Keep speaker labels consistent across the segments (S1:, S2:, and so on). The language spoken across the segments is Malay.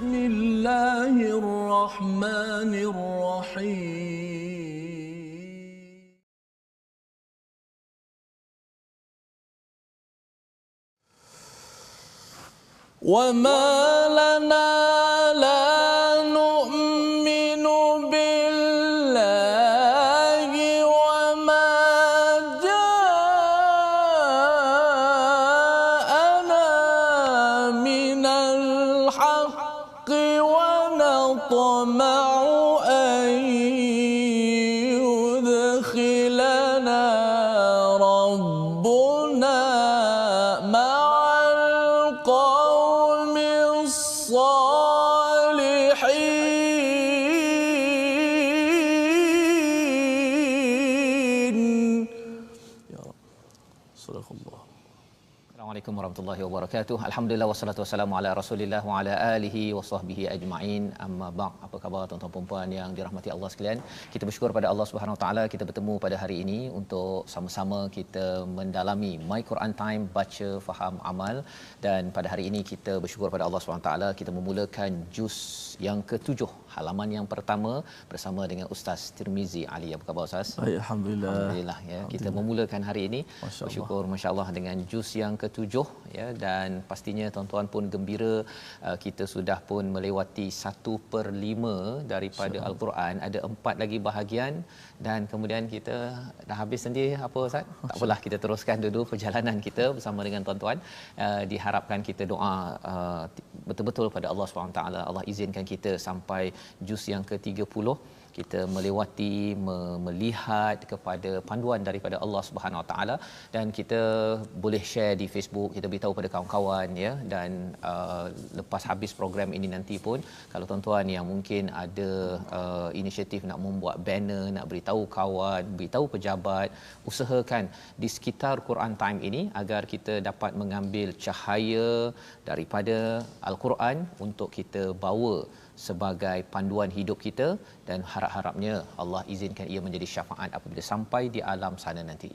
S1: Bismillahirrahmanirrahim. Wa ma lana la nu'minu billahi wa ma ja'ana minal haqqi wa natma'u an yudkhilana rabbuna ma'al qawmis salihin. Ya Rabb. Sadaqallah.
S2: Assalamualaikum warahmatullahi wabarakatuh. Alhamdulillah wassalatu wassalamu ala Rasulillah wa ala alihi wa sahbihi ajma'in. Amma ba'd. Apa khabar tuan-tuan dan puan yang dirahmati Allah sekalian? Kita bersyukur pada Allah Subhanahu Wa Taala kita bertemu pada hari ini untuk sama-sama kita mendalami My Quran Time, baca, faham, amal. Dan pada hari ini kita bersyukur pada Allah Subhanahu Wa Taala kita memulakan juz yang ke-7, halaman yang pertama bersama dengan Ustaz Tirmizi Ali. Apa khabar Ustaz?
S1: Baik, alhamdulillah.
S2: Alhamdulillah ya. Kita memulakan hari ini bersyukur masya-Allah dengan juz yang ke-7 ya, dan pastinya tuan-tuan pun gembira kita sudah pun melewati 1/5 daripada Al-Quran. Ada 4 lagi bahagian dan kemudian kita dah habis sendiri apa Ustaz? Tak apalah, kita teruskan dulu perjalanan kita bersama dengan tuan-tuan. Diharapkan kita doa betul-betul pada Allah SWT. Allah izinkan kita sampai juz yang ke-30, kita melewati melihat kepada panduan daripada Allah Subhanahu Wa Taala, dan kita boleh share di Facebook, kita beritahu pada kawan-kawan ya. Dan lepas habis program ini nanti pun kalau tuan-tuan yang mungkin ada inisiatif nak membuat banner, nak beritahu kawan, beritahu pejabat, usahakan di sekitar Quran Time ini agar kita dapat mengambil cahaya daripada Al-Quran untuk kita bawa sebagai panduan hidup kita, dan harap-harapnya Allah izinkan ia menjadi syafaat apabila sampai di alam sana nanti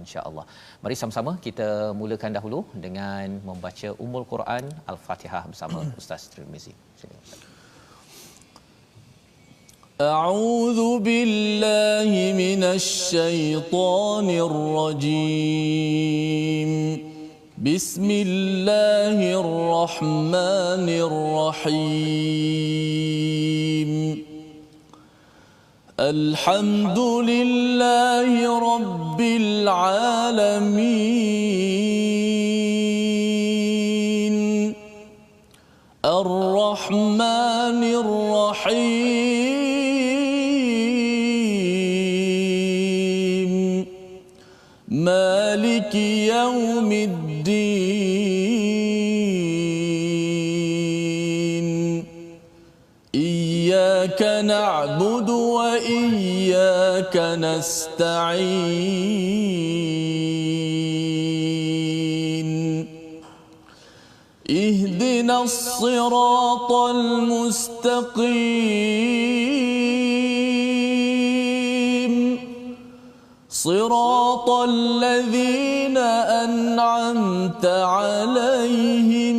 S2: insya-Allah. Mari sama-sama kita mulakan dahulu dengan membaca Ummul Quran Al-Fatihah bersama Ustaz Tirmizi.
S1: A'udzu billahi minasy syaithanir rajim. Bismillahirrahmanirrahim. Alhamdulillahi rabbil alamin. Ar-Rahmanir Rahim. Maliki yaumiddin. Iyyaka na'budu wa iyyaka nasta'in. Ihdinas siratal mustaqim. Siratal ladzina an'amta 'alaihim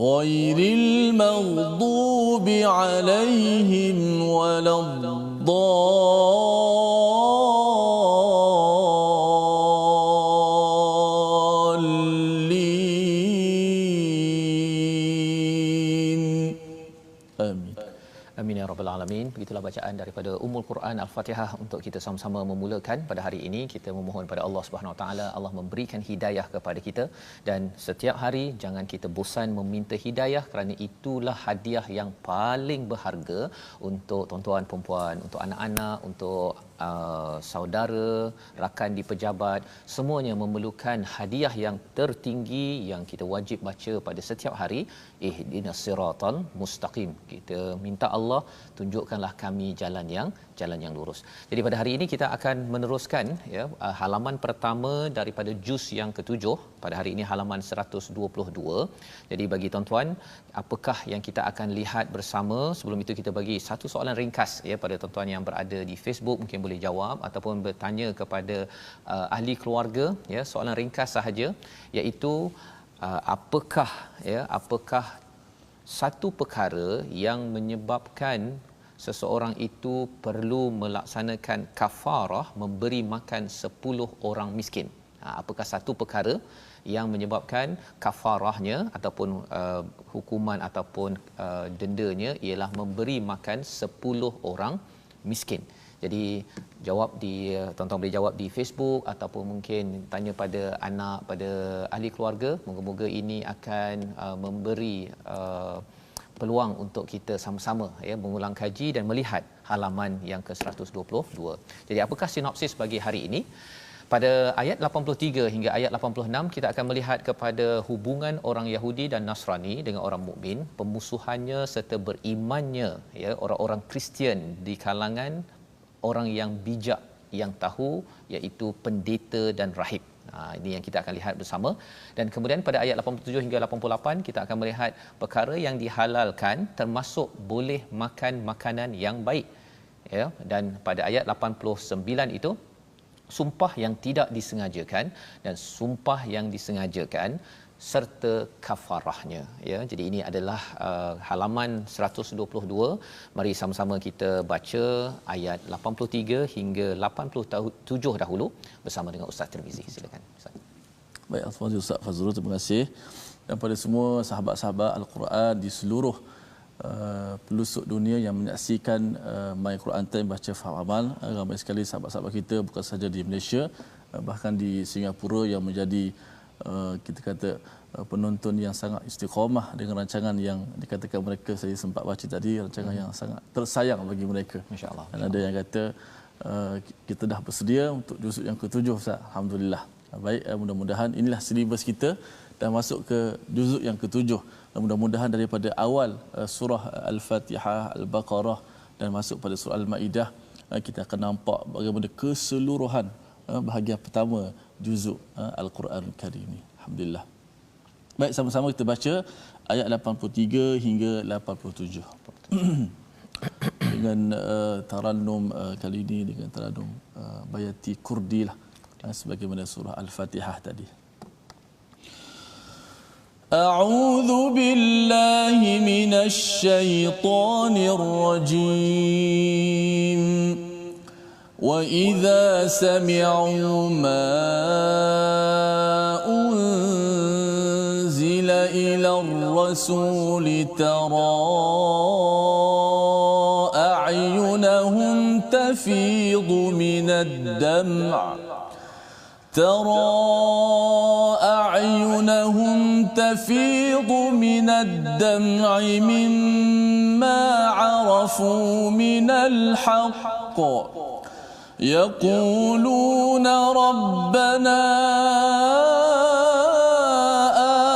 S1: ghairil maghdubi 'alaihim waladdallin. Amin.
S2: Amin ya rabbal alamin. Begitulah bacaan daripada Ummul Quran Al-Fatihah untuk kita sama-sama memulakan pada hari ini. Kita memohon pada Allah Subhanahu Wa Taala, Allah memberikan hidayah kepada kita, dan setiap hari jangan kita bosan meminta hidayah, kerana itulah hadiah yang paling berharga untuk tuan-tuan perempuan, untuk anak-anak, untuk saudara, rakan di pejabat, semuanya memerlukan hadiah yang tertinggi yang kita wajib baca pada setiap hari. Ihdinas siratal mustaqim. Kita minta Allah tunjukkanlah kami jalan yang lurus. Jadi pada hari ini kita akan meneruskan ya halaman pertama daripada juz yang ke-7. Pada hari ini halaman 122. Jadi bagi tuan-tuan, apakah yang kita akan lihat bersama? Sebelum itu kita bagi satu soalan ringkas ya pada tuan-tuan yang berada di Facebook, mungkin boleh jawab ataupun bertanya kepada ahli keluarga ya, soalan ringkas sahaja, iaitu apakah satu perkara yang menyebabkan seseorang itu perlu melaksanakan kafarah, memberi makan 10 orang miskin. Apakah satu perkara yang menyebabkan kafarahnya ataupun hukuman ataupun dendanya ialah memberi makan 10 orang miskin. Jadi jawab di tuan-tuan boleh jawab di Facebook ataupun mungkin tanya pada anak, pada ahli keluarga. Moga-moga ini akan memberi peluang untuk kita sama-sama mengulang kaji dan melihat halaman yang ke-122. Jadi apakah sinopsis bagi hari ini? Pada ayat 83 hingga ayat 86 kita akan melihat kepada hubungan orang Yahudi dan Nasrani dengan orang mukmin, pemusuhannya serta berimannya orang-orang Kristian di kalangan orang yang bijak yang tahu, iaitu pendeta dan rahib. Ini yang kita akan lihat bersama. Dan kemudian pada ayat 87 hingga 88 kita akan melihat perkara yang dihalalkan termasuk boleh makan makanan yang baik. Dan pada ayat 89 itu sumpah yang tidak disengajakan dan sumpah yang disengajakan serta kafarahnya. Jadi ini adalah halaman 122. Mari sama-sama kita baca ayat 83 hingga 87 dahulu bersama dengan Ustaz Tirmizi. Silakan Ustaz.
S1: Baik, Al-Fadhil Ustaz Fazrul, terima kasih. Dan pada semua sahabat-sahabat Al-Quran di seluruh pelosok dunia yang menyaksikan My Quran Time baca faham amal, ramai sekali sahabat-sahabat kita bukan sahaja di Malaysia, bahkan di Singapura yang menjadi kita kata penonton yang sangat istiqamah dengan rancangan yang dikatakan mereka, saya sempat baca tadi, rancangan yang sangat tersayang bagi mereka,
S2: insya-Allah.
S1: Dan ada yang kata kita dah bersedia untuk juzuk yang ke-7 Ustaz. Alhamdulillah. Baik, mudah-mudahan inilah silibus kita dah masuk ke juzuk yang ke-7. Mudah-mudahan daripada awal surah Al-Fatihah, Al-Baqarah dan masuk pada surah Al-Maidah, kita akan nampak bagaimana keseluruhan bahagian pertama juzuk Al-Quran Karim ini. Alhamdulillah. Baik, sama-sama kita baca ayat 83 hingga 87. Dengan tarannum kali ini dengan tarannum Bayati Kurdi lah, sebagaimana surah Al-Fatihah tadi. A'udzu billahi minasy syaithanir rajim. وَإِذَا سَمِعُوا مَا أُنزِلَ إِلَى الرَّسُولِ تَرَى أَعْيُنَهُمْ تَفِيضُ مِنَ الدَّمْعِ مِمَّا عَرَفُوا مِنَ الْحَقِّ يقولون ربنا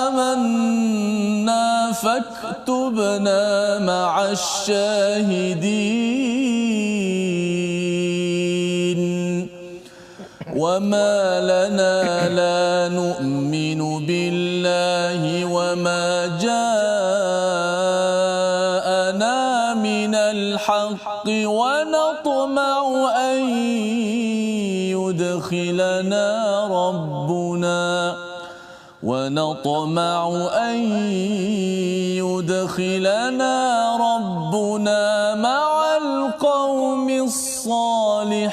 S1: آمنا فاكتبنا مع الشاهدين وما لنا لا نؤمن بالله وما جاءنا من الحق ونطمع أن يدخلنا ربنا مع القوم الصالحين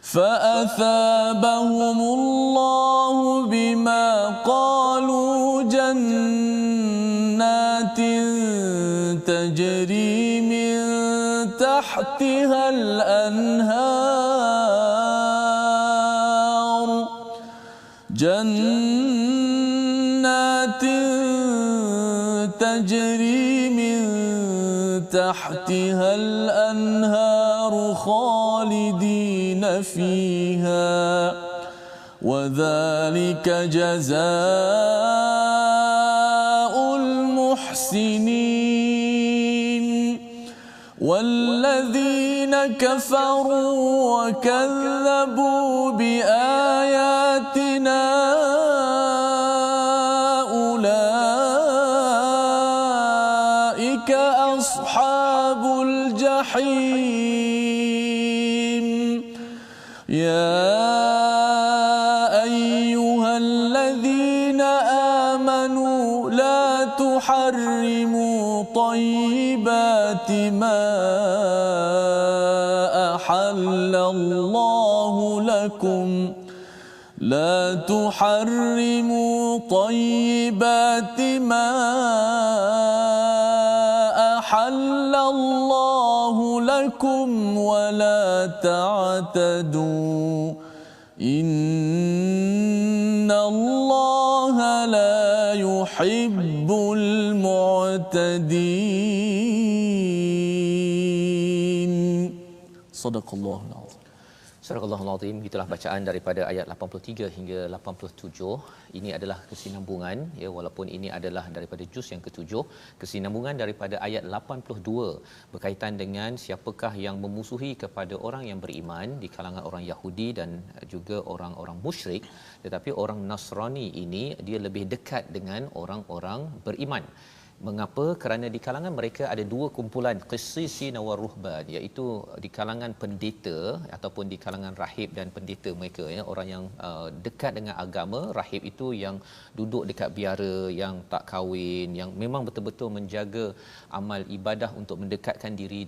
S1: فأثابهم الله بما قالوا جنات تجري من تحتها الأنهار جنات تجري من تحتها الأنهار خالدين فيها وذلك جزاء المحسنين والذين كفروا وكذبوا بآياتنا أولئك أصحاب الجحيم يا أيها الذين ما أحل الله لكم لا تحرموا طيبات ما أحل الله لكم ولا تعتدوا إن الله لا يحب المعتدين. صدق الله العظيم.
S2: Surah Al-Azim, itulah bacaan daripada ayat 83 hingga 87. Ini adalah kesinambungan, ya, walaupun ini adalah daripada juz yang ketujuh, kesinambungan daripada ayat 82 berkaitan dengan siapakah yang memusuhi kepada orang yang beriman di kalangan orang Yahudi dan juga orang-orang musyrik. Tetapi orang Nasrani ini dia lebih dekat dengan orang-orang beriman. Mengapa? Kerana di kalangan mereka ada dua kumpulan, qissisin wa ruhban, iaitu di kalangan pendeta ataupun di kalangan rahib dan pendeta mereka, ya, orang yang dekat dengan agama. Rahib itu yang duduk dekat biara, yang tak kahwin, yang memang betul-betul menjaga amal ibadah untuk mendekatkan diri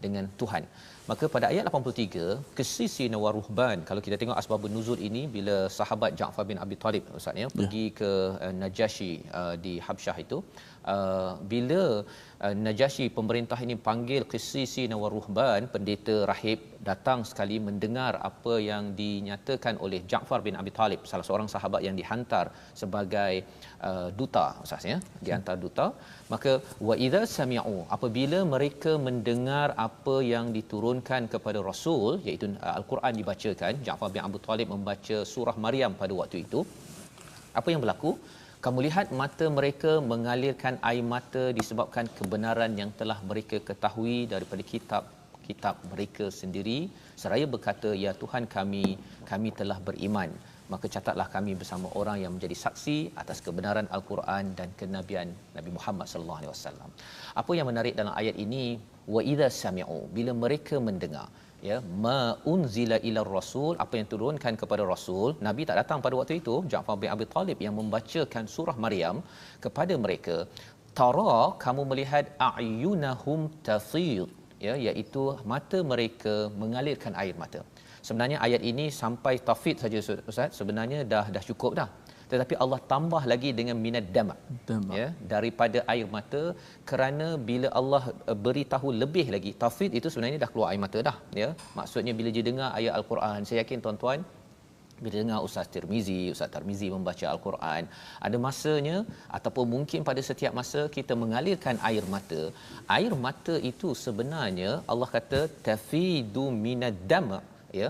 S2: dengan Tuhan. Maka pada ayat 83, qissisin wa ruhban, kalau kita tengok asbabun nuzul ini bila sahabat Ja'far bin Abi Talib ustaz, ya, pergi ke Najasyi di Habsyah itu, bila Najasyi pemerintah ini panggil qissisin wa ruhban, pendeta rahib datang sekali mendengar apa yang dinyatakan oleh Ja'far bin Abi Talib, salah seorang sahabat yang dihantar sebagai duta ustaz, ya, dihantar duta. Maka wa idza sami'u, apabila mereka mendengar apa yang diturunkan kepada Rasul, iaitu Al-Quran dibacakan, Ja'far bin Abi Talib membaca surah Maryam pada waktu itu, apa yang berlaku? Kamu lihat mata mereka mengalirkan air mata disebabkan kebenaran yang telah mereka ketahui daripada kitab mereka sendiri, seraya berkata, ya Tuhan kami, kami telah beriman. Maka catatlah kami bersama orang yang menjadi saksi atas kebenaran Al-Quran dan kenabian Nabi Muhammad sallallahu alaihi wasallam. Apa yang menarik dalam ayat ini, wa idza sami'u, bila mereka mendengar, ya, ma unzila ila rasul, apa yang turunkan kepada Rasul. Nabi tak datang pada waktu itu, Ja'far bin Abi Talib yang membacakan surah Maryam kepada mereka. Tara, kamu melihat a'yunahum tafid, ya, iaitu mata mereka mengalirkan air mata. Sebenarnya ayat ini sampai tafid saja ustaz, sebenarnya dah cukup dah. Tetapi Allah tambah lagi dengan minad dam', ya, daripada air mata, kerana bila Allah beritahu lebih lagi, tafid itu sebenarnya dah keluar air mata dah, ya. Maksudnya bila dia dengar ayat Al-Quran, saya yakin tuan-tuan bila dengar Ustaz Tirmizi membaca Al-Quran, ada masanya ataupun mungkin pada setiap masa kita mengalirkan air mata. Air mata itu sebenarnya Allah kata tafidu minad dam', ya.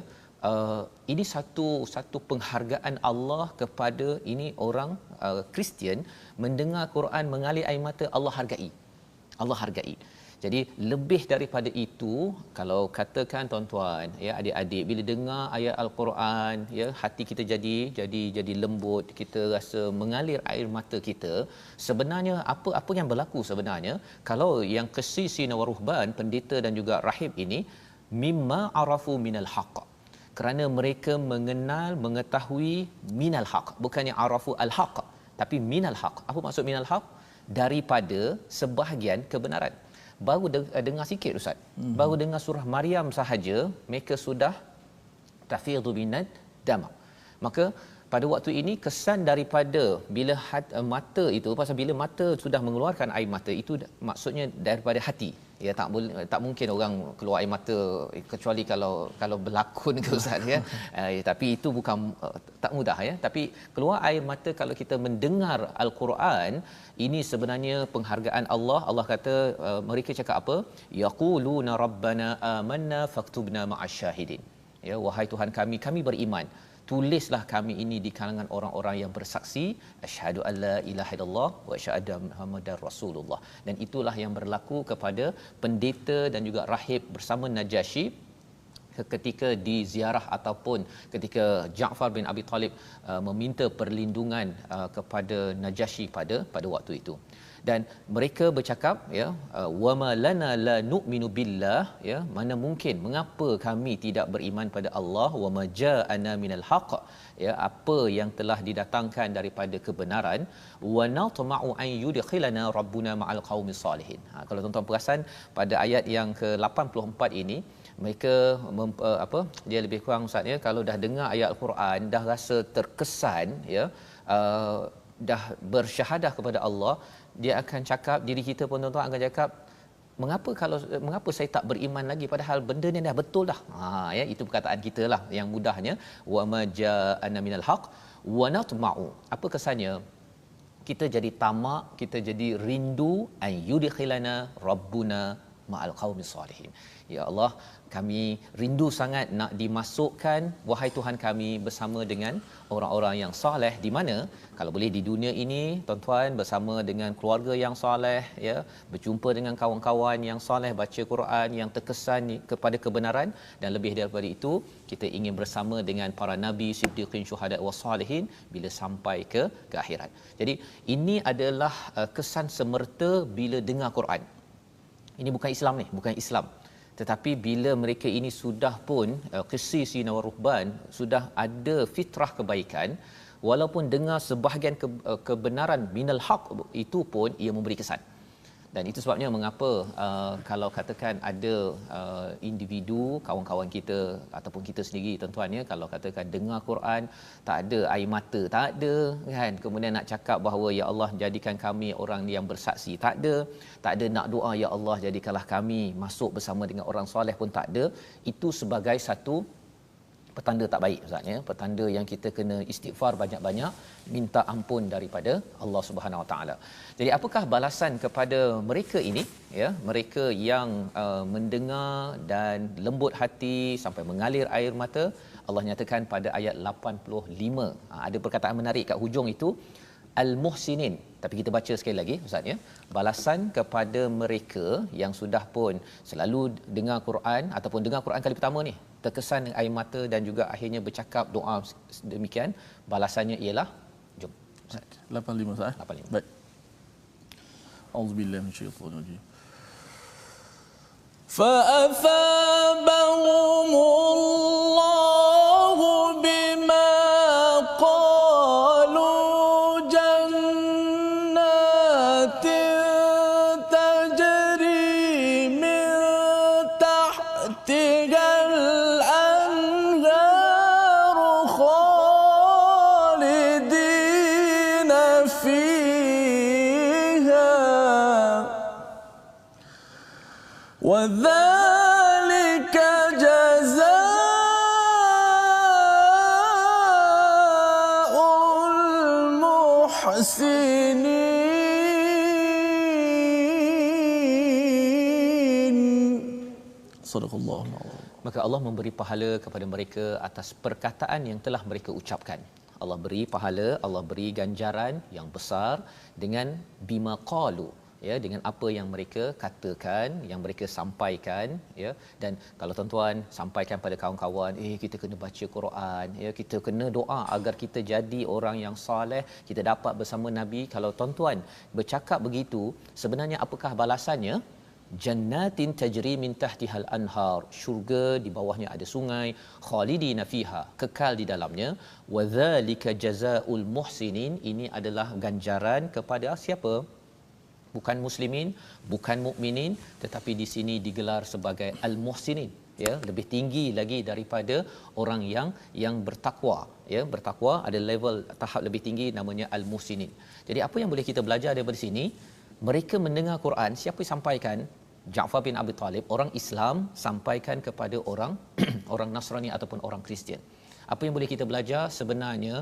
S2: Ini satu penghargaan Allah kepada ini orang Kristian, mendengar Quran mengalir air mata, Allah hargai. Jadi lebih daripada itu, kalau katakan tuan-tuan, ya, adik-adik, bila dengar ayat Al-Quran, ya, hati kita jadi lembut, kita rasa mengalir air mata kita. Sebenarnya apa yang berlaku sebenarnya? Kalau yang qissisin wa ruhban, pendeta dan juga rahib ini, mimma arafu minal haqq, kerana mereka mengetahui minal haq, bukannya arafu al haq, tapi minal haq. Apa maksud minal haq? Daripada sebahagian kebenaran. Baru dengar sikit ustaz, baru dengar surah Maryam sahaja mereka sudah tafidu minad dam'. Maka pada waktu ini kesan daripada bila mata itu, pasal bila mata sudah mengeluarkan air mata itu maksudnya daripada hati, ya. Tak mungkin orang keluar air mata kecuali kalau berlakon ke ustaz, ya. Tapi itu bukan tak mudah, ya. Tapi keluar air mata kalau kita mendengar Al-Quran, ini sebenarnya penghargaan Allah. Allah kata, mereka cakap apa? Yaquluna rabbana amanna faktubna ma'asyahidin, ya, wahai Tuhan kami beriman, tulislah kami ini di kalangan orang-orang yang bersaksi, asyhadu alla ilaha illallah wa asyhadu muhammadar rasulullah. Dan itulah yang berlaku kepada pendeta dan juga rahib bersama Najasyi ketika diziarah ataupun ketika Ja'far bin Abi Talib meminta perlindungan kepada Najasyi pada waktu itu. Dan mereka bercakap, ya, wama lana la nu'minu billah, ya, mana mungkin, mengapa kami tidak beriman pada Allah, wama ja'ana minal haqq, ya, apa yang telah didatangkan daripada kebenaran, wa natma'u an yudkhilana rabbuna ma'al qaumis salihin. Kalau tuan-tuan perasan pada ayat yang ke-84 ini, mereka dia lebih kurang Ustaz, ya, kalau dah dengar ayat Al-Quran dah rasa terkesan, ya, dah bersyahadah kepada Allah, dia akan cakap, diri kita pun tuan-tuan akan cakap, mengapa saya tak beriman lagi padahal benda ni dah betul dah. Ya, itu perkataan kita lah yang mudahnya, wa ma ja'ana minal haqq wa natma'u. Apa kesannya? Kita jadi tamak, kita jadi rindu, an yudkhilana rabbuna ma'al qaumis salihin. Ya Allah, kami rindu sangat nak dimasukkan, wahai Tuhan kami, bersama dengan orang-orang yang soleh, di mana kalau boleh di dunia ini tuan-tuan bersama dengan keluarga yang soleh, ya, berjumpa dengan kawan-kawan yang soleh, baca Quran, yang terkesan kepada kebenaran, dan lebih daripada itu kita ingin bersama dengan para nabi, siddiqin, syuhada wassalihin bila sampai ke akhirat. Jadi ini adalah kesan semerta bila dengar Quran. Ini bukan Islam ni, bukan Islam. Tetapi bila mereka ini sudah pun qissisina wa ruhban, sudah ada fitrah kebaikan, walaupun dengar sebahagian kebenaran minal haq, itu pun ia memberi kesan. Dan itu sebabnya mengapa kalau katakan ada individu, kawan-kawan kita ataupun kita sendiri tuan-tuan, ya, kalau katakan dengar Quran tak ada air mata, tak ada kan, kemudian nak cakap bahawa ya Allah jadikan kami orang yang bersaksi, tak ada nak doa ya Allah jadikanlah kami masuk bersama dengan orang soleh pun tak ada. Itu sebagai satu petanda tak baik Ustaz, ya, petanda yang kita kena istighfar banyak-banyak, minta ampun daripada Allah Subhanahu Wa Taala. Jadi apakah balasan kepada mereka ini, ya, mereka yang mendengar dan lembut hati sampai mengalir air mata? Allah nyatakan pada ayat 85, ada perkataan menarik kat hujung itu, al-muhsinin. Tapi kita baca sekali lagi Ustaz, ya, balasan kepada mereka yang sudah pun selalu dengar Quran ataupun dengar Quran kali pertama ni terkesan dengan air mata dan juga akhirnya bercakap doa demikian, balasannya ialah, jom Ustaz.
S1: 85 Ustaz.
S2: 85.
S1: Baik. Auzubillahi minasyaitanir rajim. Fa athabahumullahu bima qalu jannatin tajri min tahtiha al-anharu khalidina fiha wa dhalika jazaa'ul muhsinin. Sadaqallahu alazim.
S2: Maka Allah memberi pahala kepada mereka atas perkataan yang telah mereka ucapkan. Allah beri pahala, Allah beri ganjaran yang besar dengan bima qalu, ya, dengan apa yang mereka katakan, yang mereka sampaikan, ya. Dan kalau tuan-tuan sampaikan pada kawan-kawan, kita kena baca Quran, ya, kita kena doa agar kita jadi orang yang soleh, kita dapat bersama Nabi. Kalau tuan-tuan bercakap begitu, sebenarnya apakah balasannya? Jannatin tajri min tahtihal anhar, syurga di bawahnya ada sungai, khalidina fiha, kekal di dalamnya, wa dzalika jazaa'ul muhsinin, ini adalah ganjaran kepada siapa? Bukan muslimin, bukan mukminin, tetapi di sini digelar sebagai al-muhsinin, ya, lebih tinggi lagi daripada orang yang bertakwa, ya. Bertakwa ada level tahap lebih tinggi, namanya al-muhsinin. Jadi apa yang boleh kita belajar daripada sini? Mereka mendengar Quran, siapa yang sampaikan? Ja'far bin Abi Talib, orang Islam, sampaikan kepada orang orang Nasrani ataupun orang Kristian. Apa yang boleh kita belajar? Sebenarnya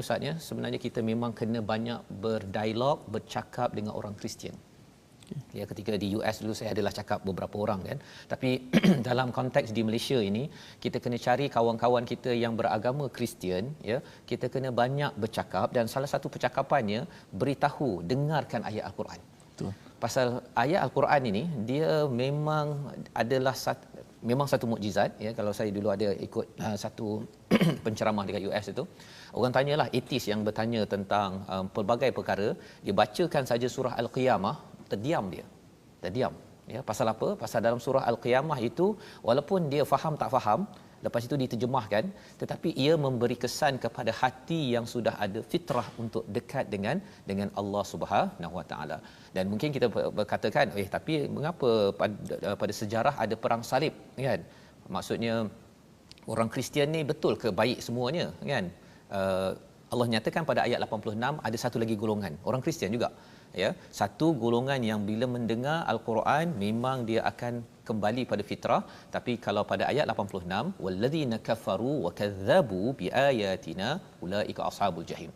S2: Ustaz, ya, sebenarnya kita memang kena banyak berdialog, bercakap dengan orang Kristian. Ya, ketika di US dulu saya adalah cakap beberapa orang kan. Tapi dalam konteks di Malaysia ini, kita kena cari kawan-kawan kita yang beragama Kristian, ya. Kita kena banyak bercakap, dan salah satu percakapannya beritahu, dengarkan ayat Al-Quran. Betul. Pasal ayat Al-Quran ini dia memang adalah memang satu mukjizat ya. Kalau saya dulu ada ikut satu penceramah dekat US itu, orang tanyalah etis yang bertanya tentang pelbagai perkara, dia bacakan saja surah Al-Qiyamah, terdiam ya. Pasal apa? Pasal dalam surah Al-Qiyamah itu walaupun dia faham tak faham, lepas itu diterjemahkan, tetapi ia memberi kesan kepada hati yang sudah ada fitrah untuk dekat dengan Allah Subhanahu Wa Taala. Dan mungkin kita berkatakan, tapi mengapa pada sejarah ada perang salib kan? Maksudnya orang Kristian ni betul ke baik semuanya kan? Allah nyatakan pada ayat 86 ada satu lagi golongan orang Kristian juga ya, satu golongan yang bila mendengar al-Quran memang dia akan kembali pada fitrah. Tapi kalau pada ayat 86 wallazina kafaru wa kadzabu biayatina ulaika ashabul jahim,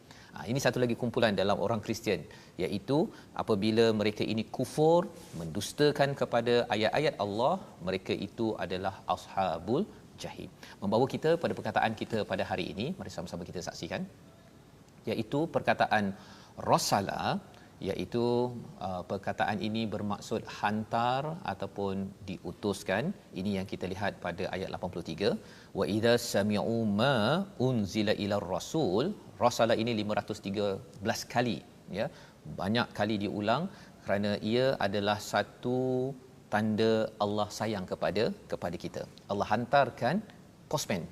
S2: ini satu lagi kumpulan dalam orang Kristian, iaitu apabila mereka ini kufur, mendustakan kepada ayat-ayat Allah, mereka itu adalah ashabul jahim. Membawa kita pada perkataan kita pada hari ini, mari sama-sama kita saksikan, iaitu perkataan rasala, iaitu perkataan ini bermaksud hantar ataupun diutuskan. Ini yang kita lihat pada ayat 83, wa idza sami'u ma unzila ila rasul. Rasala ini 513 kali ya, banyak kali diulang kerana ia adalah satu tanda Allah sayang kepada kita. Allah hantarkan postman,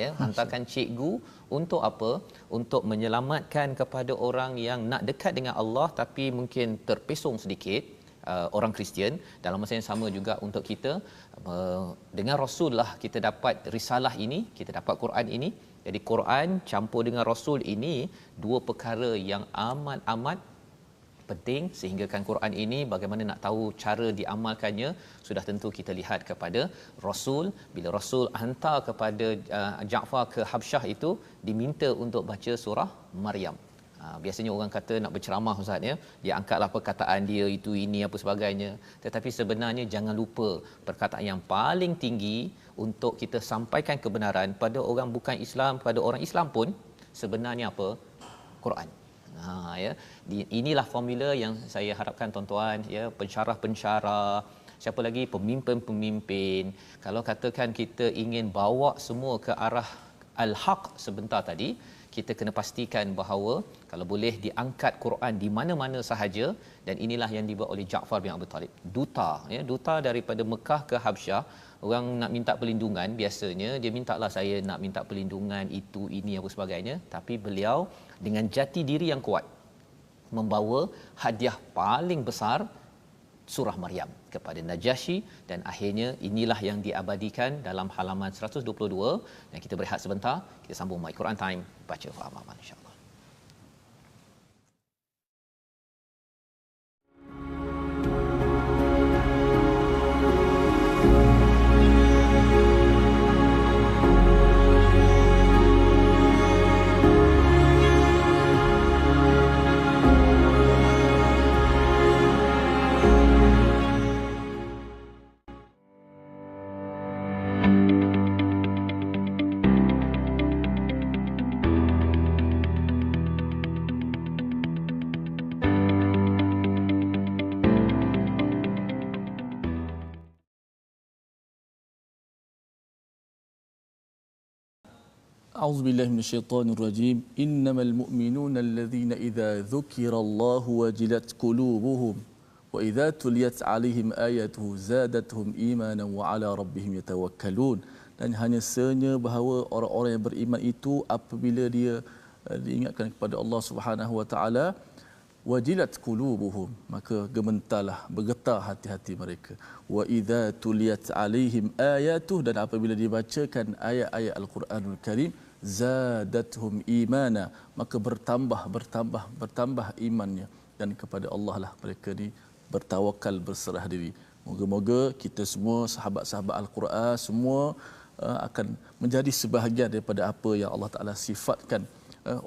S2: ya, hantarkan cikgu untuk apa? Untuk menyelamatkan kepada orang yang nak dekat dengan Allah tapi mungkin terpesong sedikit, orang Kristian. Dalam masa yang sama juga untuk kita, dengan Rasul lah kita dapat risalah ini, kita dapat Quran ini. Jadi Quran campur dengan Rasul ini dua perkara yang amat-amat penting, sehingga kan Quran ini bagaimana nak tahu cara diamalkannya, sudah tentu kita lihat kepada Rasul. Bila Rasul hantar kepada Ja'far ke Habsyah itu, diminta untuk baca surah Maryam. Biasanya orang kata nak berceramah Ustaz ya, dia angkatlah perkataan dia itu ini apa sebagainya, tetapi sebenarnya jangan lupa perkataan yang paling tinggi untuk kita sampaikan kebenaran pada orang bukan Islam, pada orang Islam pun sebenarnya apa? Quran. Ya, inilah formula yang saya harapkan tuan-tuan ya, pensyarah-pensyarah, siapa lagi, pemimpin-pemimpin, kalau katakan kita ingin bawa semua ke arah al-haq sebentar tadi, kita kena pastikan bahawa kalau boleh diangkat Quran di mana-mana sahaja. Dan inilah yang dibuat oleh Ja'far bin Abi Talib, duta ya, duta daripada Mekah ke Habsyah. Orang nak minta perlindungan, biasanya dia mintalah saya nak minta perlindungan itu ini apa sebagainya, tapi beliau dengan jati diri yang kuat membawa hadiah paling besar surah Maryam kepada Najasyi, dan akhirnya inilah yang diabadikan dalam halaman 122. Dan kita berehat sebentar, kita sambung My Quran Time, baca faham amal insya-Allah.
S1: A'udzubillahi minasyaitonirrajim. Innamal mu'minuna allazina idza dzukirallahu wajilat qulubuhum wa idza tuliyat 'alaihim ayatuhu zadatuhum imanan wa 'ala rabbihim yatawakkalun. Dan hanya senya bahawa orang-orang yang beriman itu apabila dia diingatkan kepada Allah Subhanahu wa taala, wajilat qulubuhum, maka gementarlah, bergetar hati-hati mereka. Wa idza tuliyat 'alaihim ayatuhu, dan apabila dibacakan ayat-ayat Al-Quranul Karim, zadatuhum imana, maka bertambah imannya, dan kepada Allah lah mereka ni bertawakal, berserah diri. Moga-moga kita semua sahabat-sahabat Al-Quran semua akan menjadi sebahagian daripada apa yang Allah Taala sifatkan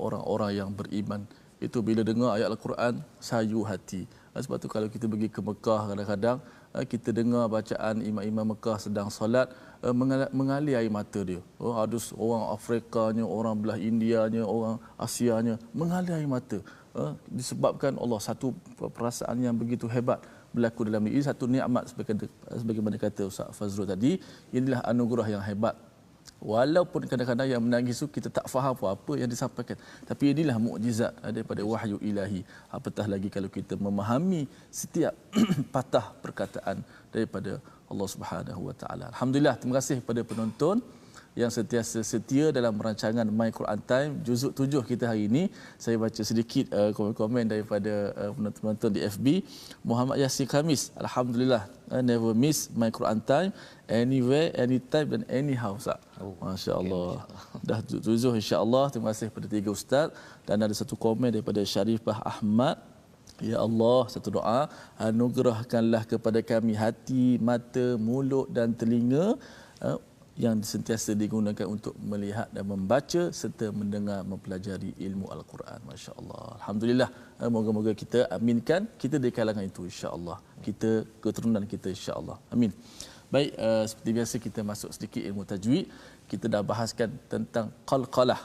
S1: orang-orang yang beriman. Itu bila dengar ayat Al-Quran sayu hati. Sebab tu kalau kita pergi ke Mekah, kadang-kadang kita dengar bacaan imam-imam Mekah sedang solat, mengalir air mata dia. Ada orang Afrikanya, orang belah Indianya, orang Asianya mengalir air mata. Disebabkan Allah satu perasaan yang begitu hebat. berlaku dalam ini satu nikmat sebagaimana kata Ustaz Fazrul tadi, inilah anugerah yang hebat. Walaupun kadang-kadang yang menangis itu kita tak faham apa yang disampaikan, tapi inilah mukjizat daripada wahyu ilahi. Apatah lagi kalau kita memahami setiap patah perkataan daripada Allah Subhanahu Wa Taala. Alhamdulillah, terima kasih kepada penonton yang sentiasa setia dalam rancangan My Quran Time juzuk 7 kita hari ini. Saya baca sedikit komen-komen daripada penonton di FB. Muhammad Yasir Khamis, alhamdulillah, never miss My Quran Time, anywhere, anytime dan anyhow. Masya-Allah. Dah 7 insya-Allah. Terima kasih kepada 3 ustaz, dan ada satu komen daripada Syarifah Ahmad. Ya Allah, satu doa, anugerahkanlah kepada kami hati, mata, mulut dan telinga yang sentiasa digunakan untuk melihat dan membaca serta mendengar mempelajari ilmu Al-Quran. Masya-Allah. Alhamdulillah. Moga-moga kita aminkan kita dari kalangan itu insya-Allah. Kita keturunan kita insya-Allah. Amin. Baik, seperti biasa kita masuk sedikit ilmu tajwid. Kita dah bahaskan tentang qalqalah.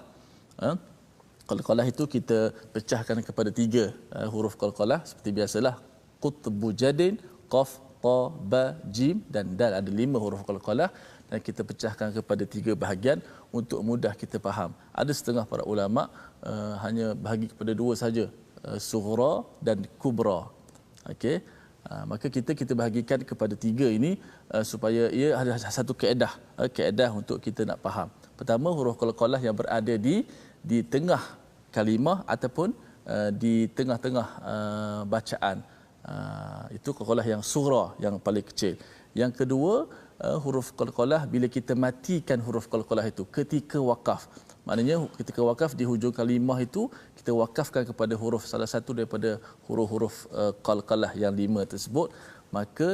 S1: Qalqalah itu kita pecahkan kepada 3 huruf qalqalah seperti biasalah. Qutbu jadin, qaf, ta, ba, jim dan dal. Ada 5 huruf qalqalah dan kita pecahkan kepada 3 bahagian untuk mudah kita faham. Ada setengah para ulama hanya bahagi kepada 2 saja, sughra dan kubra. Okey. Maka kita bahagikan kepada 3 ini supaya ia ada satu kaedah untuk kita nak faham. Pertama, huruf qalqalah yang berada di tengah kalimah ataupun di tengah-tengah bacaan. Itu qalqalah yang sughra, yang paling kecil. Yang kedua, huruf qalqalah bila kita matikan huruf qalqalah itu ketika wakaf. Maknanya ketika wakaf di hujung kalimah itu kita wakafkan kepada huruf salah satu daripada huruf-huruf qalqalah yang 5 tersebut, maka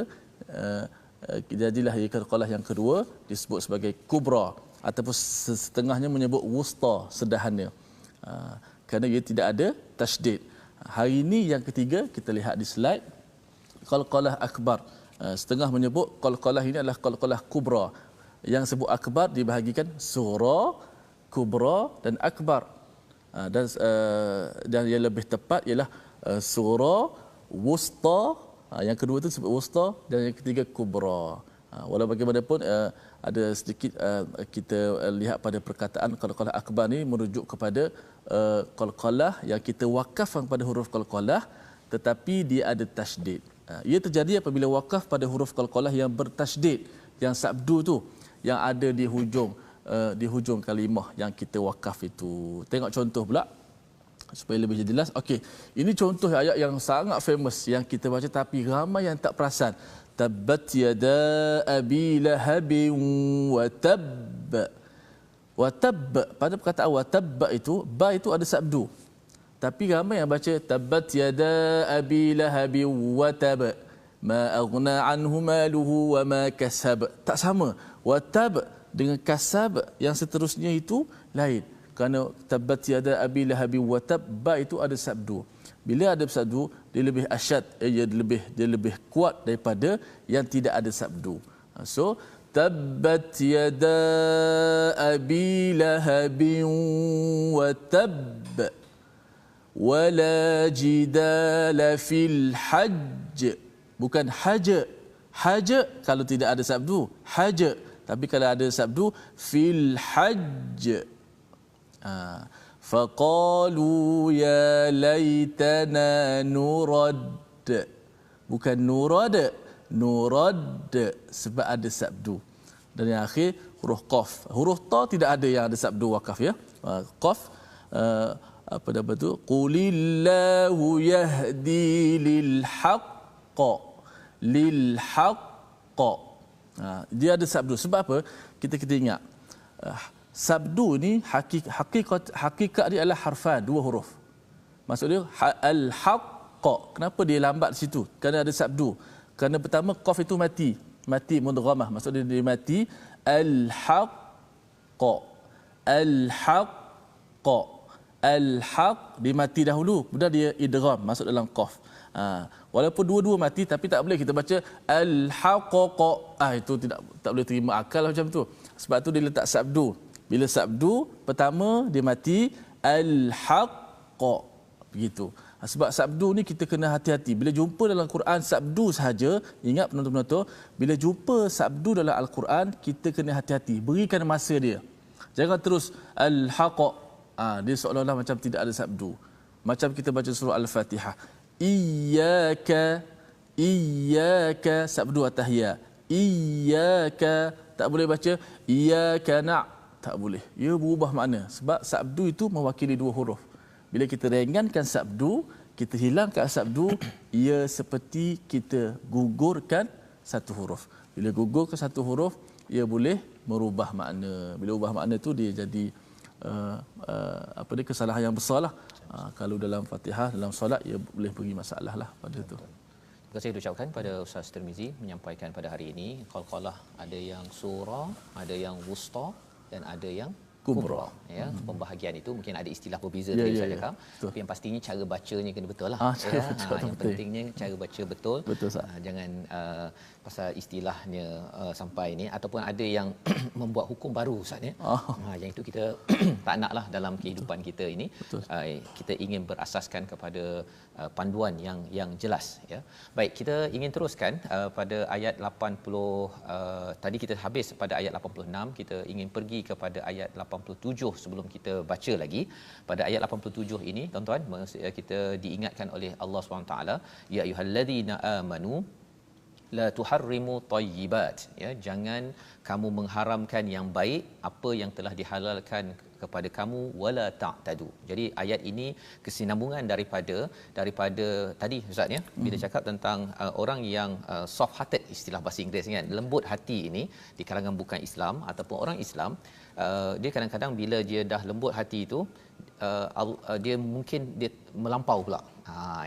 S1: jadilah qalqalah yang kedua disebut sebagai kubra, ataupun setengahnya menyebut wusta, sederhana. Kerana ia tidak ada tasydid. Hari ini yang ketiga kita lihat di slide, qalqalah akbar. Setengah menyebut qalqalah ini adalah qalqalah kubra. Yang sebut akbar dibahagikan sughra, kubra dan akbar. Dan yang lebih tepat ialah sughra, wusta. Yang kedua itu sebut wusta dan yang ketiga kubra. Walau bagaimanapun ada sedikit kita lihat pada perkataan qalqalah akbar ni merujuk kepada qalqalah yang kita wakafkan pada huruf qalqalah tetapi dia ada tasydid. Ia terjadi apabila wakaf pada huruf qalqalah yang bertasydid, yang sabdu tu, yang ada di hujung kalimah yang kita wakaf itu. Tengok contoh pula supaya lebih jelas. Okey, ini contoh ayat yang sangat famous yang kita baca tapi ramai yang tak perasan. Tabbat yada abi lahabin wa tabb. Wa tabb, pada perkataan wa tabb itu ba itu ada sabdu. Tapi ramai yang baca tabbat yada abi lahabin wa tab. Ma aghna anhu maluhu wa ma kasab. Tak sama. Wa tab dengan kasab yang seterusnya itu lain. Kerana tabbat yada abi lahabin wa tab, ba itu ada sabdu. Bila ada sabdu, dia lebih asyad, dia lebih kuat daripada yang tidak ada sabdu. So tabbat yada abi lahabin wa tab wala jidala fil hajj. Bukan haja. Haja kalau tidak ada sabdu, haja. Tapi kalau ada sabdu, fil hajj. Faqalu ya laitana nurad. Bukan nurad, nurad sebab ada sabdu. Dan yang akhir huruf qaf. Huruf ta tidak ada yang ada sabdu wakaf ya. Qaf apa nama tu? Qulillahu yahdi lil haqq. Lil haqq. Dia ada sabdu. Sebab apa? Kita ingat. Sabdu ni hakikat dia adalah harfan, 2 huruf. Maksud dia al-haqq. Kenapa dia lambat di situ? Kerana ada sabdu. Kerana pertama qaf itu mati mudghamah. Maksud dia mati. Al-haqq. Al-haqq. Al-haq dia mati dahulu, kemudian dia idgham masuk dalam qaf. Walaupun dua-dua mati tapi tak boleh kita baca al-haqq. Itu tak boleh terima akal macam tu. Sebab tu dia letak sabdu. Bila sabdu pertama dia mati al-haqq, begitu. Sebab sabdu ni kita kena hati-hati. Bila jumpa dalam Quran sabdu sahaja, ingat penonton-penonton, bila jumpa sabdu dalam Al-Quran, kita kena hati-hati. Berikan masa dia. Jangan terus al-haq. Dia seolah-olah macam tidak ada sabdu. Macam kita baca surah Al-Fatihah. Iyyaka sabdu at-tahiyya. Iyyaka, tak boleh baca iyyaka tak boleh. Ia berubah makna sebab sabdu itu mewakili dua huruf. Bila kita ringankan sabdu, kita hilangkan sabdu, ia seperti kita gugurkan satu huruf. Bila gugurkan satu huruf, ia boleh merubah makna. Bila ubah makna tu dia jadi kesalahan yang besarlah. Kalau dalam Fatihah, dalam solat, ia boleh beri masalah lah pada tu.
S2: Terima kasih diucapkan pada Ustaz Tirmizi menyampaikan pada hari ini qalqalah ada yang surah, ada yang wusta dan ada yang kubra, ya. Pembahagian itu mungkin ada istilah berbeza tadi Ustaz cakap, tapi yang pastinya cara bacanya kena betul lah. Yang pentingnya cara baca betul. Jangan pasal istilahnya sampai ni ataupun ada yang membuat hukum baru Ustaz ya. Yang itu kita tak naklah dalam kehidupan kita ini. Kita ingin berasaskan kepada panduan yang jelas ya. Baik, kita ingin teruskan pada ayat 80 tadi kita habis pada ayat 86, kita ingin pergi kepada ayat 87 sebelum kita baca lagi. Pada ayat 87 ini tuan-tuan kita diingatkan oleh Allah SWT, ya ayyuhallazina amanu la tuharrimu tayyibat, ya, jangan kamu mengharamkan yang baik apa yang telah dihalalkan kepada kamu, wala ta'tadu. Jadi ayat ini kesinambungan daripada tadi Ustaz ya, bila cakap tentang orang yang soft hearted, istilah bahasa Inggeris kan, lembut hati ini di kalangan bukan Islam ataupun orang Islam, dia kadang-kadang bila dia dah lembut hati itu dia mungkin dia melampau pula.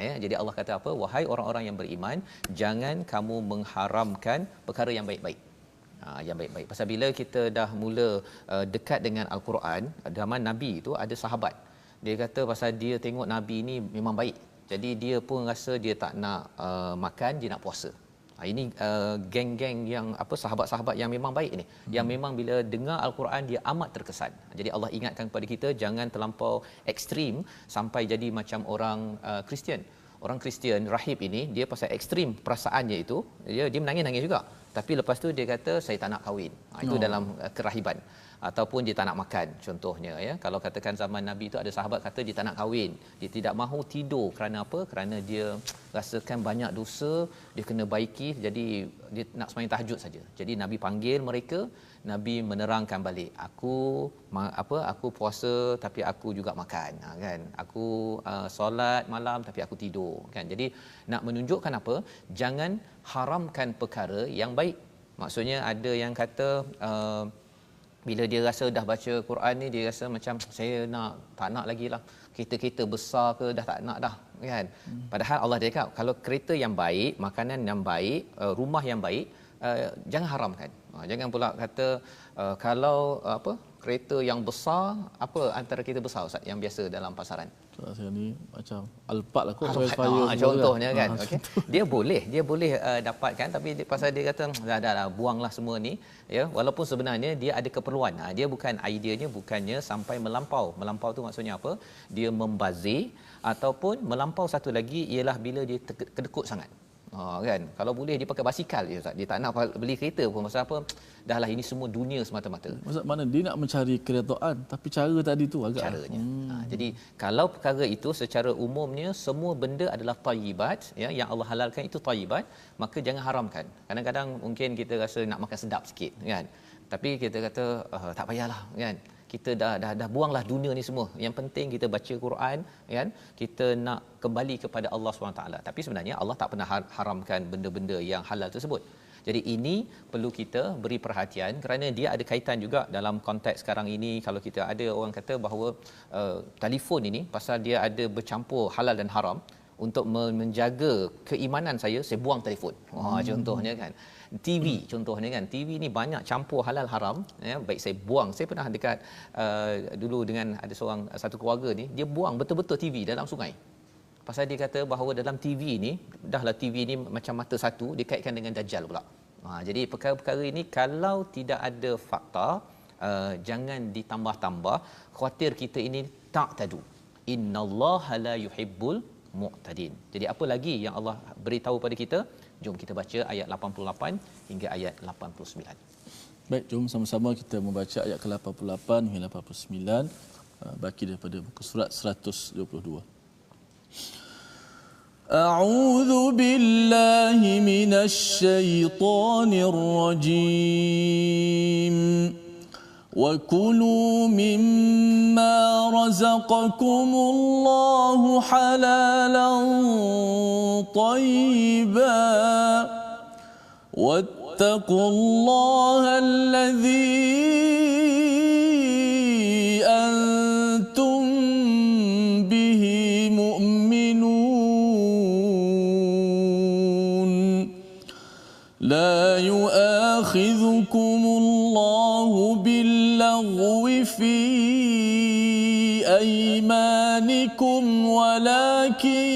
S2: Ya, jadi Allah kata apa? Wahai orang-orang yang beriman, jangan kamu mengharamkan perkara yang baik-baik. Yang baik-baik. Pasal bila kita dah mula dekat dengan Al-Quran, zaman Nabi itu ada sahabat. Dia kata pasal dia tengok Nabi ni memang baik. Jadi dia pun rasa dia tak nak makan, dia nak puasa. Ini geng-geng yang sahabat-sahabat yang memang baik ni, yang memang bila dengar Al-Quran dia amat terkesan. Jadi Allah ingatkan kepada kita jangan terlampau ekstrim sampai jadi macam orang Kristian. Orang Kristian rahib ini dia pasal ekstrim perasaannya itu, dia menangis-nangis juga. Tapi lepas tu dia kata saya tak nak kahwin. Itu dalam kerahiban. Ataupun dia tak nak makan contohnya ya. Kalau katakan zaman Nabi itu ada sahabat kata dia tak nak kahwin, dia tidak mahu tidur kerana apa? Kerana dia rasakan banyak dosa, dia kena baiki, jadi dia nak sembahyang tahajud saja. Jadi Nabi panggil mereka, Nabi menerangkan balik, aku puasa tapi aku juga makan, kan. Aku solat malam tapi aku tidur, kan. Jadi nak menunjukkan apa? Jangan haramkan perkara yang baik. Maksudnya ada yang kata bila dia rasa dah baca Quran ni, dia rasa macam saya tak nak lagi lah, kereta besar ke dah tak nak dah, kan. Padahal Allah dia cakap kalau kereta yang baik, makanan yang baik, rumah yang baik, jangan haramkan. Jangan pula kata kalau kereta yang besar, apa antara kereta besar Ustaz yang biasa dalam pasaran?
S1: Saya ni macam Alphard lah kot,
S2: contohnya kan. Okey. Dia boleh dapatkan, tapi pasal dia kata dah buanglah semua ni ya, walaupun sebenarnya dia ada keperluan. Dia bukan ideanya bukannya sampai melampau. Melampau tu maksudnya apa? Dia membazir, ataupun melampau satu lagi ialah bila dia kedekut sangat. Kan, kalau boleh dia pakai basikal je Ustaz, dia tak nak beli kereta pun. Pasal apa? Dahlah ini semua dunia semata-mata.
S1: Maksud mana dia nak mencari keredaan, tapi cara tadi tu agak
S2: caranya. Jadi kalau perkara itu secara umumnya semua benda adalah tayyibat ya, yang Allah halalkan itu tayyibat, maka jangan haramkan. Kadang-kadang mungkin kita rasa nak makan sedap sikit kan, tapi kita kata tak payahlah kan, kita dah buanglah dunia ni semua. Yang penting kita baca Quran kan, kita nak kembali kepada Allah SWT. Tapi sebenarnya Allah tak pernah haramkan benda-benda yang halal tersebut. Jadi ini perlu kita beri perhatian kerana dia ada kaitan juga dalam konteks sekarang ini. Kalau kita ada orang kata bahawa telefon ini pasal dia ada bercampur halal dan haram, untuk menjaga keimanan saya buang telefon. Contohnya kan. TV contohnya kan, TV ni banyak campur halal haram ya, baik saya buang. Saya pernah dekat dulu dengan ada satu keluarga ni, dia buang betul-betul TV dalam sungai. Pasal dia kata bahawa dalam TV ni, dahlah TV ni macam mata satu, dikaitkan dengan Dajjal pula. Jadi perkara-perkara ini kalau tidak ada fakta, jangan ditambah-tambah. Khawatir kita ini tak tadu. Innallaha la yuhibbul mu'tadin. Jadi apa lagi yang Allah beritahu pada kita? Jom kita baca ayat 88 hingga ayat 89.
S1: Baik, jom sama-sama kita membaca ayat ke-88 hingga 89 baki daripada muka surat 122. A'udzu billahi minasy syaithanir rajim. Wa kulu mimma razaqakumullahu halalan thayyiban. واتقوا الله الذي أنتم به مؤمنون لا يؤاخذكم الله باللغو في أيمانكم ولكن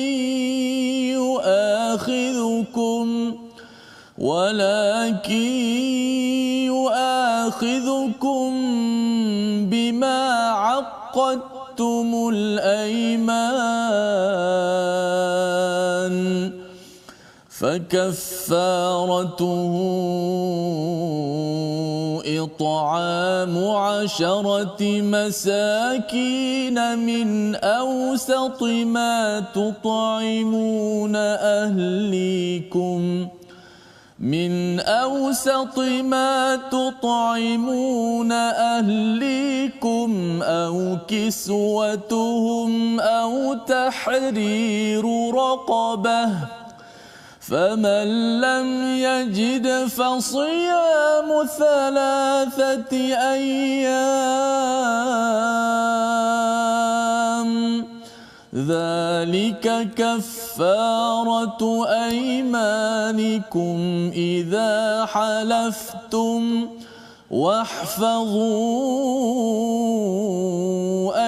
S1: يؤاخذكم بما عقدتم الأيمان فكفارته إطعام 10 مساكين من أوسط ما تطعمون أهليكم أو كسوتهم أو تحرير رقبة فمن لم يجد فصيام 3 أيام ذلك كفارة أيمانكم إذا حلفتم واحفظوا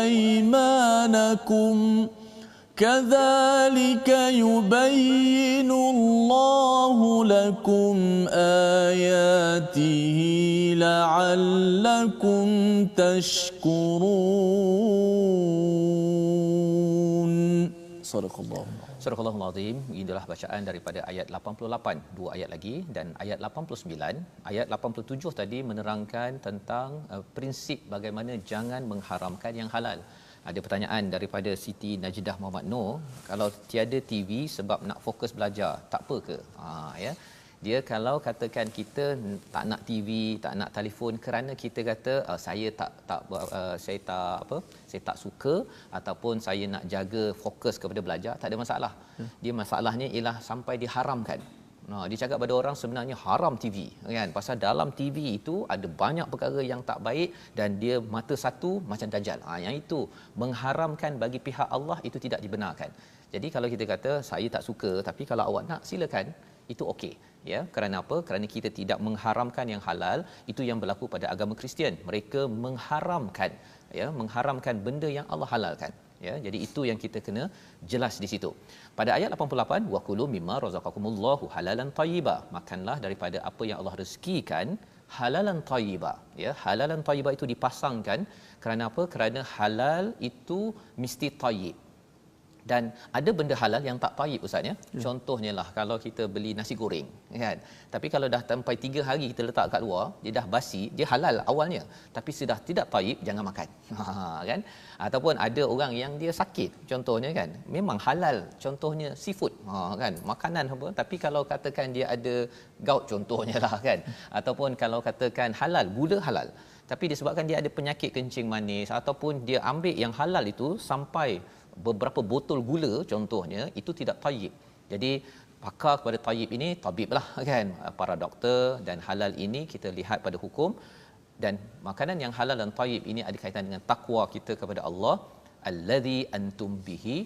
S1: أيمانكم كذلك يبين الله لكم آياته لعلكم تشكرون. صدق الله.
S2: Surah Al-Azim. Inilah bacaan daripada ayat 88, 2 ayat lagi, dan ayat 89. Ayat 87 tadi menerangkan tentang prinsip bagaimana jangan mengharamkan yang halal. Ada pertanyaan daripada Siti Najdah Muhammad Noor, kalau tiada TV sebab nak fokus belajar, tak apa ke? Ya. Dia kalau katakan kita tak nak TV, tak nak telefon kerana kita kata saya tak suka ataupun saya nak jaga fokus kepada belajar, tak ada masalah. Dia masalahnya ialah sampai diharamkan. Dia cakap pada orang sebenarnya haram TV kan, pasal dalam TV itu ada banyak perkara yang tak baik dan dia mata satu macam dajjal. Yang itu mengharamkan bagi pihak Allah, itu tidak dibenarkan. Jadi kalau kita kata saya tak suka tapi kalau awak nak silakan, itu okey ya. Kerana apa? Kerana kita tidak mengharamkan yang halal. Itu yang berlaku pada agama Kristian, mereka mengharamkan mengharamkan benda yang Allah halalkan ya. Jadi itu yang kita kena jelas di situ. Pada ayat 88, wa kulu mimma razaqakumullahu halalan thayyiba, makanlah daripada apa yang Allah rezekikan halalan thayyiba ya. Halalan thayyiba itu dipasangkan kerana apa? Kerana halal itu mesti thayyib. Dan ada benda halal yang tak taib ustaz ya. Contohnya lah kalau kita beli nasi goreng kan. Tapi kalau dah sampai 3 hari kita letak kat luar, dia dah basi, dia halal awalnya. Tapi sudah tidak taib, jangan makan. Kan? Ataupun ada orang yang dia sakit contohnya kan. Memang halal contohnya seafood. Kan? Makanan apa, tapi kalau katakan dia ada gout contohnya lah kan. Ataupun kalau katakan halal, gula halal. Tapi disebabkan dia ada penyakit kencing manis ataupun dia ambil yang halal itu sampai beberapa botol gula contohnya, itu tidak tayyib. Jadi pakar kepada tayyib ini tabiblah kan, para doktor. Dan halal ini kita lihat pada hukum, dan makanan yang halal dan tayyib ini ada kaitan dengan takwa kita kepada Allah, allazi antum bihi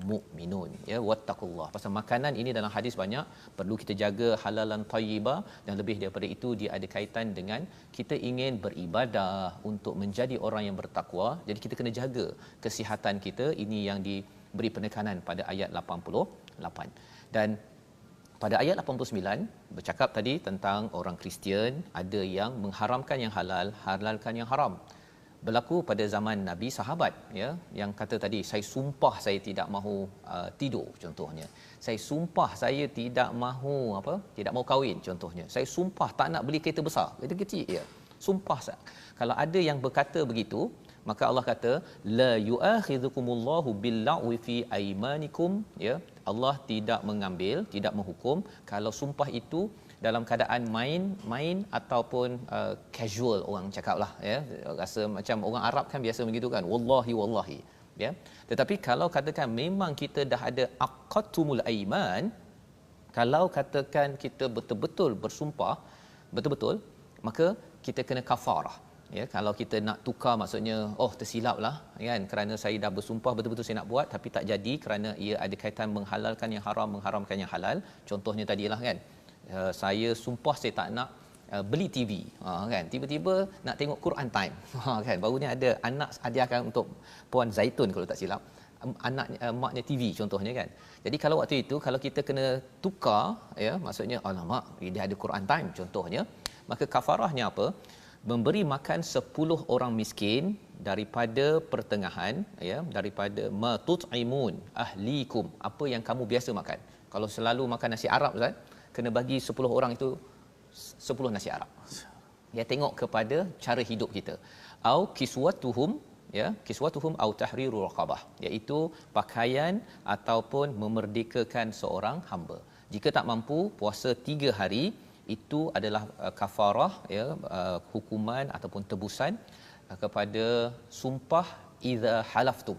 S2: mu'minun ya, wattaqullah. Pasal makanan ini dalam hadis banyak perlu kita jaga halalan tayyibah, dan lebih daripada itu dia ada kaitan dengan kita ingin beribadah untuk menjadi orang yang bertakwa. Jadi kita kena jaga kesihatan kita. Ini yang diberi penekanan pada ayat 88. Dan pada ayat 89 bercakap tadi tentang orang Kristian, ada yang mengharamkan yang halal, halalkan yang haram. berlaku pada zaman Nabi, sahabat ya yang kata tadi, saya sumpah saya tidak mahu tidur contohnya, saya sumpah saya tidak mahu tidak mahu kahwin contohnya, saya sumpah tak nak beli kereta besar, kereta kecil ya, sumpah. Kalau ada yang berkata begitu, maka Allah kata la yu'akhidhukumullahu bil-la'wi fi aymanikum, ya, Allah tidak mengambil, tidak menghukum kalau sumpah itu dalam keadaan main ataupun casual, orang cakaplah ya, rasa macam orang Arab kan biasa begitu kan, wallahi ya. Tetapi kalau katakan memang kita dah ada aqattumul aiman, kalau katakan kita betul-betul bersumpah betul-betul, maka kita kena kafarah ya. Kalau kita nak tukar, maksudnya tersilaplah kan, kerana saya dah bersumpah betul-betul saya nak buat tapi tak jadi kerana ia ada kaitan menghalalkan yang haram, mengharamkan yang halal. Contohnya tadilah kan, saya sumpah saya tak nak beli TV kan, tiba-tiba nak tengok Quran Time kan, baru ni ada anak hadiahkan untuk Puan Zaitun kalau tak silap, anak maknya TV contohnya kan. Jadi kalau waktu itu kalau kita kena tukar ya, maksudnya alamak dia ada Quran Time contohnya, maka kafarahnya apa? Memberi makan 10 orang miskin daripada pertengahan ya, daripada matut'imun ahlikum, apa yang kamu biasa makan. Kalau selalu makan nasi Arab Ustaz, kena bagi 10 orang itu 10 nasi Arab. Ya, tengok kepada cara hidup kita. Au kiswatuhum ya, kiswatuhum au tahriru raqabah, iaitu pakaian ataupun memerdekakan seorang hamba. Jika tak mampu puasa 3 hari, itu adalah kafarah ya, hukuman ataupun tebusan kepada sumpah idza halaftum.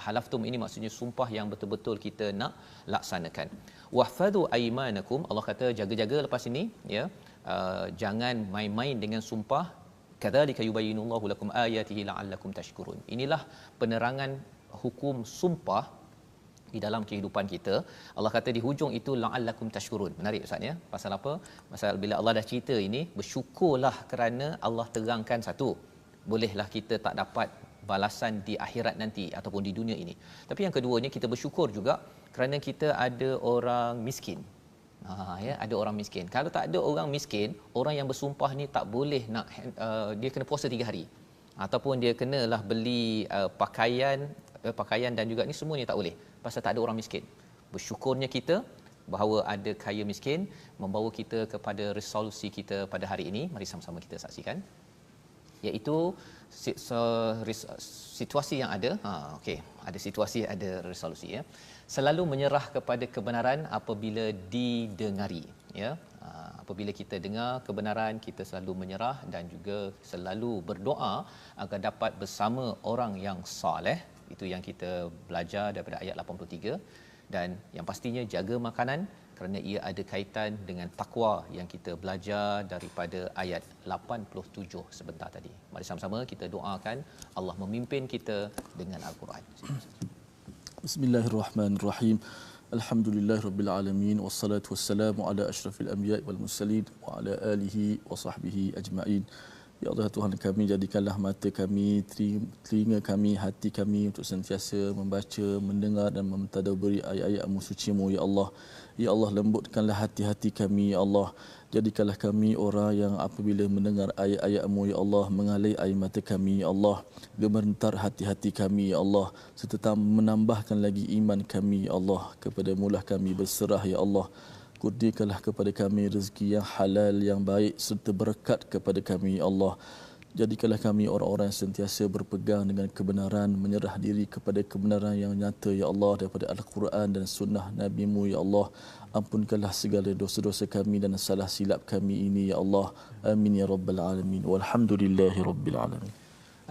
S2: Halaftum ini maksudnya sumpah yang betul-betul kita nak laksanakan. Wahfadhu aymanakum, Allah kata jaga-jaga lepas ini ya, jangan main-main dengan sumpah. Kadzalika yubayyinullahu lakum ayatihi la'allakum tashkurun. Inilah penerangan hukum sumpah di dalam kehidupan kita. Allah kata di hujung itu la'allakum tashkurun. Menarik Ustaz ya. Pasal apa? Pasal bila Allah dah cerita ini, bersyukurlah kerana Allah terangkan satu, bolehlah kita tak dapat balasan di akhirat nanti ataupun di dunia ini. Tapi yang keduanya, kita bersyukur juga kerana kita ada orang miskin. Ya, ada orang miskin. Kalau tak ada orang miskin, orang yang bersumpah ni tak boleh nak dia kena puasa 3 hari. Ataupun dia kenalah beli pakaian dan juga ni semuanya tak boleh. Pasal tak ada orang miskin. Bersyukurnya kita bahawa ada kaya miskin membawa kita kepada resolusi kita pada hari ini. Mari sama-sama kita saksikan, iaitu situasi yang ada. Okey, ada situasi, ada resolusi ya. Selalu menyerah kepada kebenaran apabila didengari ya. Apabila kita dengar kebenaran, kita selalu menyerah dan juga selalu berdoa agar dapat bersama orang yang soleh. Itu yang kita belajar daripada ayat 83. Dan yang pastinya jaga makanan kerana ia ada kaitan dengan takwa yang kita belajar daripada ayat 87 sebentar tadi. Mari sama-sama kita doakan Allah memimpin kita dengan Al-Quran.
S1: Bismillahirrahmanirrahim. Alhamdulillahirabbil alamin, wassalatu wassalamu ala asyrafil anbiya'i wal mursalin wa ala alihi wa sahbihi ajma'in. Ya Allah Tuhan kami, jadikanlah mata kami, telinga kami, hati kami untuk sentiasa membaca, mendengar dan mentadabburi ayat-ayat-Mu suci-Mu ya Allah. Ya Allah, lembutkanlah hati-hati kami ya Allah. Jadikanlah kami orang yang apabila mendengar ayat-ayat-Mu ya Allah, mengalir air mata kami ya Allah, gemetar hati-hati kami ya Allah, serta menambahkan lagi iman kami ya Allah. Kepada-Mu lah kami berserah ya Allah. Kurniakanlah kepada kami rezeki yang halal, yang baik serta berkat kepada kami ya Allah. Jadikanlah kami orang-orang yang sentiasa berpegang dengan kebenaran, menyerah diri kepada kebenaran yang nyata ya Allah daripada Al-Quran dan sunnah Nabi-Mu ya Allah. Ampunkanlah segala dosa-dosa kami dan salah silap kami ini ya Allah. Amin ya rabbal alamin. Walhamdulillahi rabbil alamin.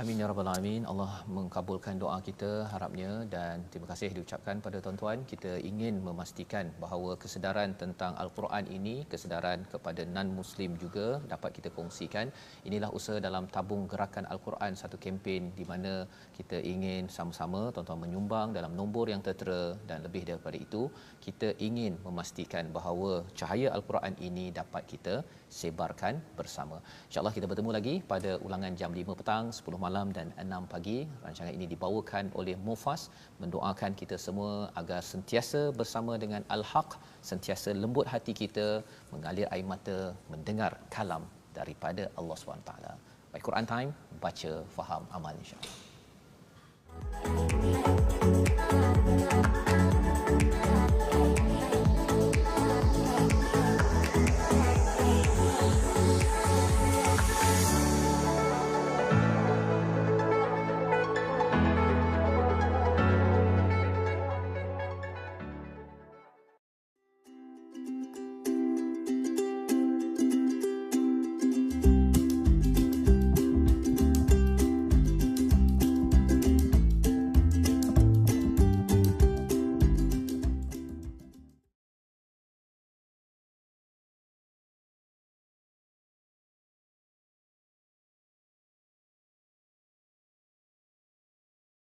S2: Amin ya rabbal alamin. Allah mengkabulkan doa kita harapnya, dan terima kasih diucapkan pada tuan-tuan. Kita ingin memastikan bahawa kesedaran tentang Al-Quran ini, kesedaran kepada non-Muslim juga dapat kita kongsikan. Inilah usaha dalam tabung gerakan Al-Quran, satu kempen di mana kita ingin sama-sama tuan-tuan menyumbang dalam nombor yang tertera, dan lebih daripada itu kita ingin memastikan bahawa cahaya Al-Quran ini dapat kita sebarkan bersama. InsyaAllah kita bertemu lagi pada ulangan jam 5 petang, 10 malam dan 6 pagi. Rancangan ini dibawakan oleh Mufas, mendoakan kita semua agar sentiasa bersama dengan Al-Haq, sentiasa lembut hati kita, mengalir air mata mendengar kalam daripada Allah SWT. Baik, Quran Time baca, faham, amal insya-Allah.